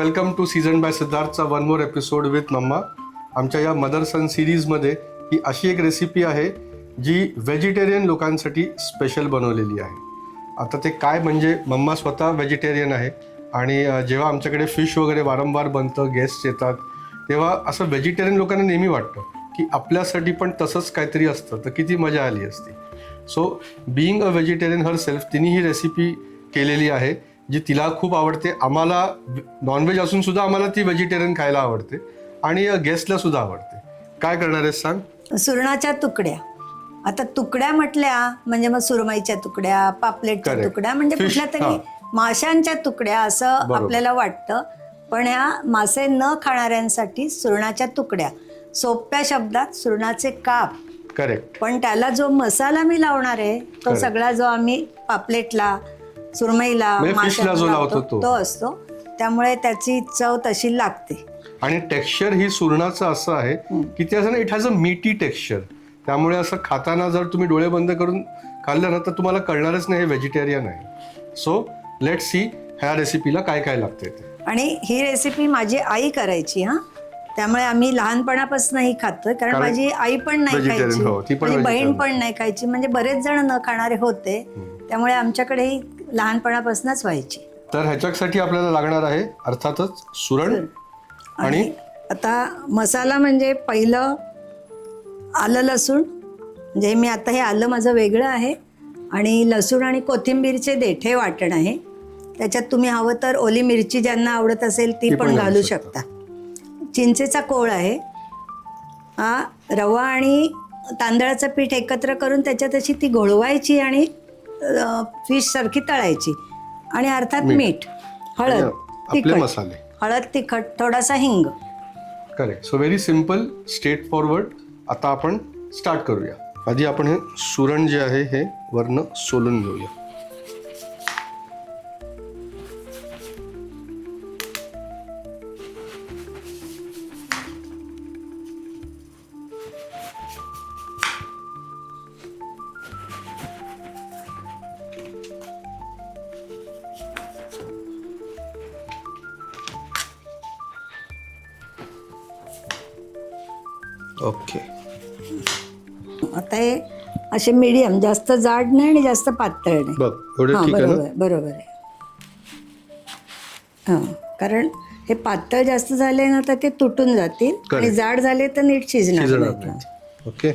Welcome to season by सिद्धार्थचा one more episode with mama. आमच्या या मदर सन सिरीजमध्ये ही अशी एक रेसिपी आहे जी व्हेजिटेरियन लोकांसाठी स्पेशल बनवलेली आहे. आता ते काय म्हणजे मम्मा स्वतः व्हेजिटेरियन आहे आणि जेव्हा आमच्याकडे फिश वगैरे वारंवार बनतं, गेस्ट येतात, तेव्हा असं व्हेजिटेरियन लोकांना नेहमी वाटतं की आपल्यासाठी पण तसंच काहीतरी असतं तर किती मजा आली असती. So being a vegetarian her self तिने ही रेसिपी केलेली आहे जी तिला खूप आवडते. आम्हाला नॉनव्हेज असून सुद्धा आम्हाला ती व्हेजिटेरियन खायला आवडते आणि गेस्टला सुद्धा आवडते. काय करणार आहेस सांग? सुरणाच्या तुकड्या. आता तुकड्या म्हटल्या म्हणजे मग सुरमईच्या तुकड्या, पापलेटच्या तुकड्या, म्हणजे कुठल्या तरी माशांच्या तुकड्या असं आपल्याला वाटतं. पण ह्या मासे न खाणाऱ्यांसाठी सुरणाच्या तुकड्या, सोप्या शब्दात सुरणाचे काप. करेक्ट. पण त्याला जो मसाला मी लावणार आहे तो सगळा जो आम्ही पापलेटला, सुरमईला, माशाला लावतो तो असतो. त्यामुळे त्याची चव तशी लागते. आणि टेक्स्चर ही सुरणाचं असं आहे की ते असं ना, इट हॅज अ मीटी टेक्स्चर. त्यामुळे असं खाताना जर तुम्ही डोळे बंद करून खाल्लं ना तर तुम्हाला कळणारच नाही हे व्हेजिटेरियन आहे. सो लेट सी ह्या रेसिपीला काय काय लागते ते. आणि ही रेसिपी माझी आई करायची. त्यामुळे आम्ही लहानपणापासूनही खातोय, कारण माझी आई पण नाही खायची, माझी बहीण पण नाही खायची, म्हणजे बरेच जण न खाणारे होते. त्यामुळे आमच्याकडेही लहानपणापासूनच व्हायची. तर ह्याच्यासाठी आपल्याला लागणार आहे अर्थातच सुरण. आणि आता मसाला म्हणजे पहिलं आलं लसूण. म्हणजे मी आता हे आलं माझं वेगळं आहे आणि लसूण आणि कोथिंबीरचे देठे वाटण आहे. त्याच्यात तुम्ही हवं तर ओली मिरची ज्यांना आवडत असेल ती पण घालू शकता. चिंचेचा कोळ आहे. हा रवा आणि तांदळाचं पीठ एकत्र करून त्याच्यात अशी ती घोळवायची आणि फिश सारखी तळायची. आणि अर्थात मीठ, हळद, मसाले, हळद, तिखट, थोडासा हिंग. Correct. So very simple, straight forward. आता आपण स्टार्ट करूया. आधी आपण हे सुरण जे आहे हे वरनं सोलून घेऊया. ओके. आता हे असे मीडियम, जास्त जाड नाही आणि जास्त पातळ नाही. बरोबर आहे. कारण हे पातळ जास्त झाले ना तर ते तुटून जातील आणि जाड झाले तर नीट शिजणार नाही. ओके.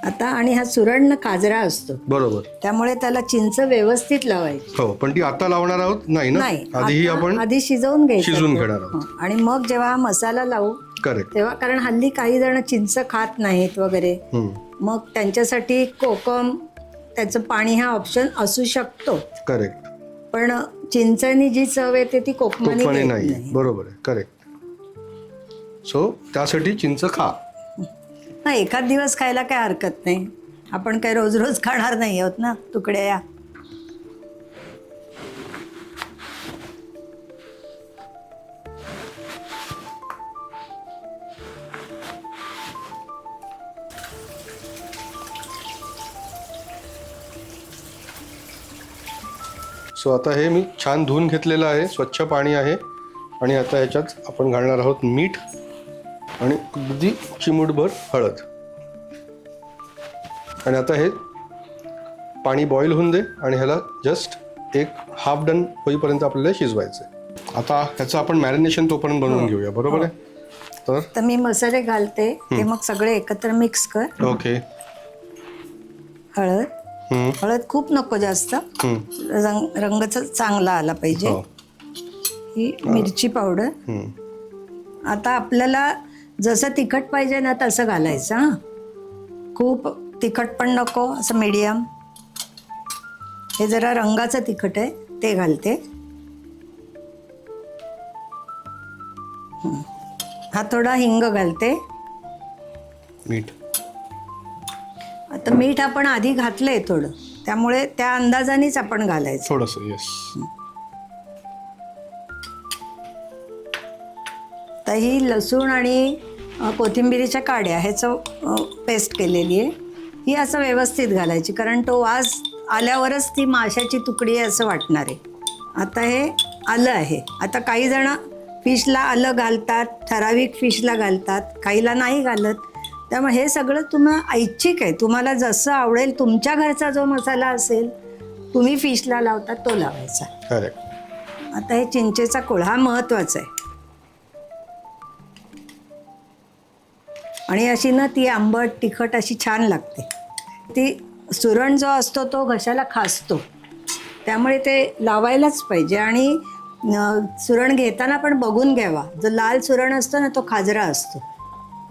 आता आणि हा सुरण काजरा असतो, बरोबर, त्यामुळे त्याला चिंच व्यवस्थित लावायची. हो, पण ती आता लावणार आहोत नाही ना, आधी आपण आधी शिजवून शिजवून घेणार आहोत. आणि मग जेव्हा मसाला लावू तेव्हा, कारण हल्ली काही जण चिंच खात नाहीत वगैरे, मग त्यांच्यासाठी कोकम, त्याचं पाणी हा ऑप्शन असू शकतो. करेक्ट. पण चिंचनी जी चव येते ती कोकमाने नाही. बरोबर आहे. करेक्ट. सो त्यासाठी चिंच खा. नाही, एखाद दिवस खायला काय हरकत नाही. आपण काय रोज रोज खाणार नाही आहोत ना तुकड्या या. सो आता हे मी छान धुवून घेतलेलं आहे, स्वच्छ पाणी आहे. आणि आता ह्याच्यात आपण घालणार आहोत मीठ आणि अगदी चिमूटभर हळद. आणि आता हे पाणी बॉईल होऊन दे आणि ह्याला जस्ट एक हाफ डन होईपर्यंत आपल्याला शिजवायचं आहे. आता ह्याचं आपण मॅरिनेशन तोपर्यंत बनवून घेऊया. बरोबर आहे. तर मी मसाले घालते ते मग सगळे एकत्र मिक्स कर. ओके. हळद खूप नको, जास्त रंग चांगला आला पाहिजे. ही मिरची पावडर. आता आपल्याला जसं तिखट पाहिजे ना तसं घालायचं. खूप तिखट पण नको, असं मीडियम. हे जरा रंगाचं तिखट आहे ते घालते. हा थोडा हिंग घालते. मीठ. आता मीठ आपण आधी घातलंय थोडं, त्यामुळे त्या अंदाजानेच आपण घालायचं थोडंसं. येस. तर ही लसूण आणि कोथिंबिरीच्या काड्या ह्याचं पेस्ट केलेली आहे. ही असं व्यवस्थित घालायची, कारण तो वास आल्यावरच ती माशाची तुकडी आहे असं वाटणार आहे. आता हे आलं आहे. आता काही जण फिशला आलं घालतात, ठराविक फिशला घालतात, काहीला नाही घालत. त्यामुळे हे सगळं तुम्हाला ऐच्छिक आहे. तुम्हाला जसं आवडेल, तुमच्या घरचा जो मसाला असेल, तुम्ही फिशला लावता तो लावायचा. करेक्ट. आता हे चिंचेचा कोळ हा महत्त्वाचा आहे. आणि अशी ना ती आंबट तिखट अशी छान लागते. ती सुरण जो असतो तो घशाला खासतो, त्यामुळे ते लावायलाच पाहिजे. आणि सुरण घेताना पण बघून घ्यावा. जो लाल सुरण असतो ना तो खाजरा असतो,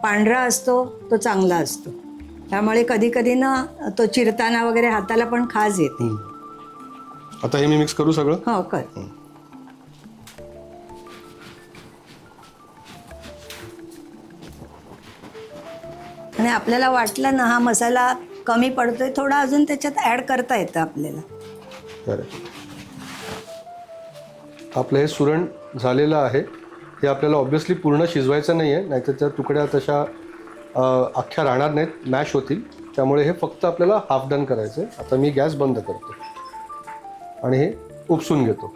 पांढरा असतो तो चांगला असतो. त्यामुळे कधी कधी ना तो चिरताना वगैरे हाताला पण खाज येते. आता हे मी मिक्स करू सगळं. हो कर. आणि आपल्याला वाटलं ना हा मसाला कमी पडतोय, थोडा अजून त्याच्यात ॲड करता येतं आपल्याला. करेक्ट. आपलं हे सुरण झालेलं आहे. हे आपल्याला ऑब्व्हियसली पूर्ण शिजवायचं नाही आहे, नाहीतर त्या तुकड्या तशा अख्ख्या राहणार नाहीत, मॅश होतील. त्यामुळे हे फक्त आपल्याला हाफ डन करायचं आहे. आता मी गॅस बंद करतो आणि हे उपसून घेतो.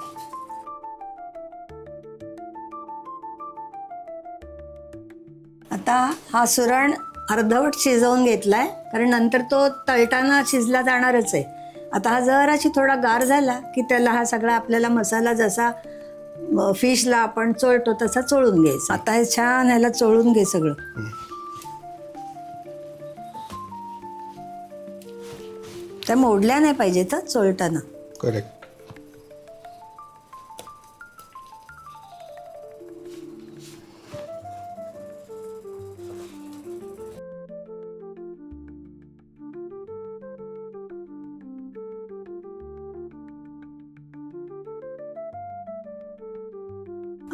आता हा सुरण अर्धवट शिजवून घेतलाय, कारण नंतर तो तळताना शिजला जाणारच आहे. आता हा जराशी थोडा गार झाला की त्याला हा सगळा आपल्याला मसाला जसा फिशला आपण चोळतो तसा चोळून घ्यायचा. आता हे छान ह्याला चोळून घे सगळं. त्या मोडल्या नाही पाहिजेत हा चोळताना. करेक्ट.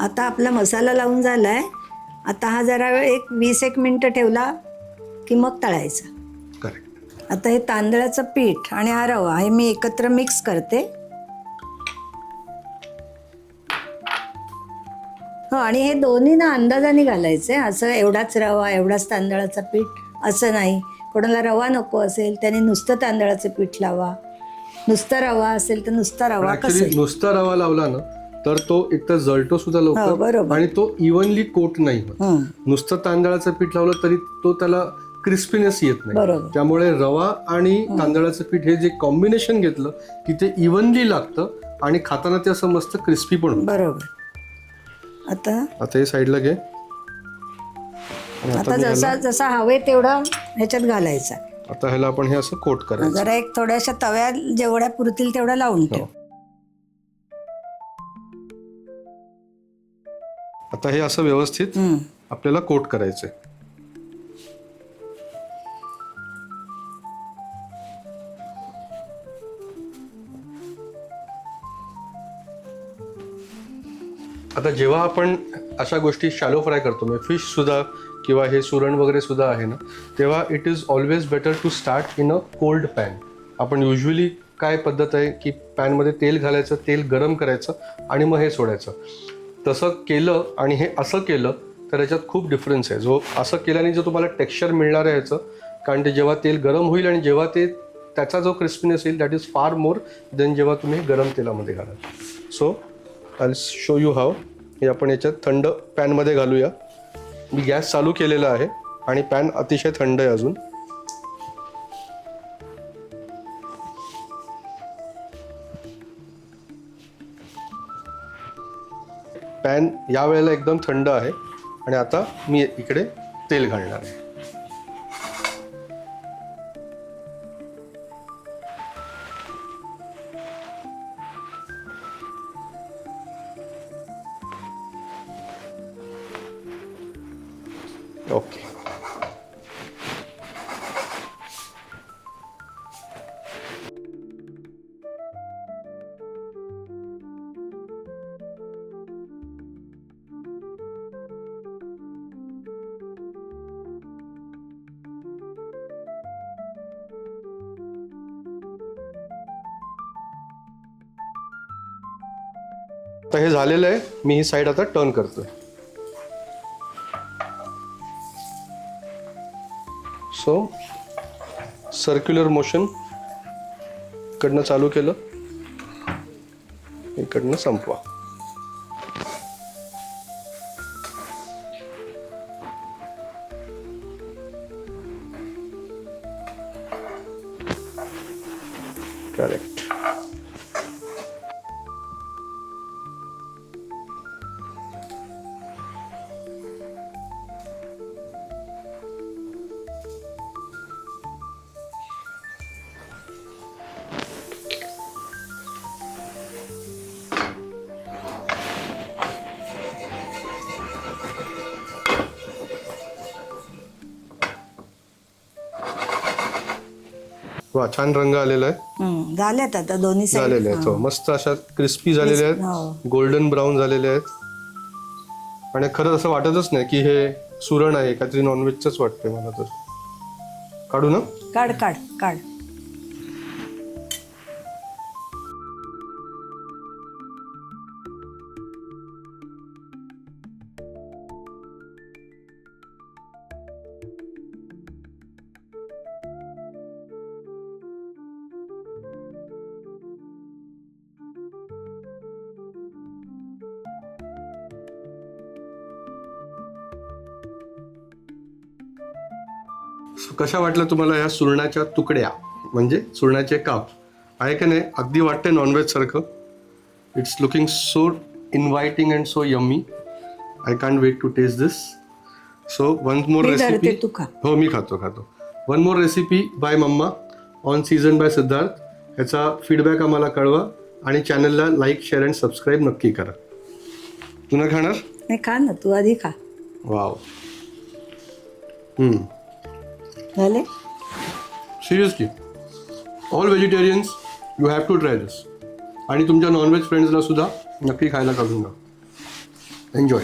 आता आपला मसाला लावून झालाय. आता हा जरा वेळ 20-1 मिनटं ठेवला की मग तळायचा. करेक्ट. आता हे तांदळाचं पीठ आणि हा रवा हे मी एकत्र मिक्स करते. हो, आणि हे दोन्ही ना अंदाजाने घालायचे. असं एवढाच रवा एवढाच तांदळाचं पीठ असं नाही. कोणाला रवा नको असेल त्याने नुसतं तांदळाचं पीठ लावा, नुसता रवा असेल तर नुसता रवा. कसं नुसता रवा लावला ना तर तो एकतर जळतो सुद्धा लवकर, बरोबर. आणि तो इव्हनली कोट नाही होत. नुसतं तांदळाचं पीठ लावलं तरी तो त्याला क्रिस्पीनेस येत नाही. त्यामुळे रवा आणि तांदळाचं पीठ हे जे कॉम्बिनेशन घेतलं की ते इव्हनली लागतं आणि खाताना ते असं मस्त क्रिस्पी पण होतं. बरोबर. आता हे साईडला घे. आता जसा जसा हवे तेवढा ह्याच्यात घालायचा. आता ह्याला आपण हे असं कोट करायचं. जरा एक थोड्याशा तव्या जेवढ्या पुरतील तेवढ्या लावून ठेव. आता हे असं व्यवस्थित आपल्याला कोट करायचंय. आता जेव्हा आपण अशा गोष्टी शॅलो फ्राय करतो, म्हणजे फिश सुद्धा किंवा हे सुरण वगैरे सुद्धा आहे ना, तेव्हा it is always better to start in a cold pan. आपण युजली काय पद्धत आहे की पॅनमध्ये तेल घालायचं, तेल गरम करायचं आणि मग हे सोडायचं. तसं केलं आणि हे असं केलं तर याच्यात खूप डिफरन्स आहे. जो असं केल्याने जो तुम्हाला टेक्स्चर मिळणार आहे याचं, कारण ते जेव्हा तेल गरम होईल आणि जेव्हा ते त्याचा जो क्रिस्पीनेस येईल that is far more than जेव्हा तुम्ही गरम तेलामध्ये घालाल. So I will show you how. हे आपण याच्यात थंड पॅनमध्ये घालूया. मी गॅस चालू केलेला आहे आणि पॅन अतिशय थंड आहे अजून. पॅन या वेळेला एकदम थंड आहे आणि आता मी इकडे तेल घालणार आहे. ओके. तर हे झालेलं आहे. मी ही साईड आता टर्न करतोय. सो सर्क्युलर मोशन इकडनं चालू केलं, इकडनं संपवा. करेक्ट. वा, छान रंग आलेला आहे. झाल्यात आता दोन्ही झालेले आहेत. हो, मस्त अशा क्रिस्पी झालेले हो. आहेत, गोल्डन ब्राऊन झालेले आहेत. आणि खरंच असं वाटतच नाही की हे सुरण आहे, काहीतरी नॉनव्हेजच वाटतंय मला तर. काढू ना? काढ काढ काढ. कशा वाटल्या तुम्हाला ह्या सुरणाच्या तुकड्या, म्हणजे सुरणाचे काप? आहे का नाही, अगदी वाटते नॉनव्हेज सारखं. It's looking so inviting and so yummy. I can't wait to taste this. So one more मी धरते, रेसिपी. तू खा. हो, मी खातो. One more recipe by mama on season by Siddharth. ह्याचा फीडबॅक आम्हाला कळवा आणि चॅनलला लाईक, शेअर अँड सबस्क्राईब नक्की करा. तू ना खाणार? नाही, खा ना, तू आधी खा. वाव. झाले? Seriously, all vegetarians, you have to try this. आणि तुमच्या नॉनव्हेज फ्रेंड्सला सुद्धा नक्की खायला काढून द्या. एन्जॉय.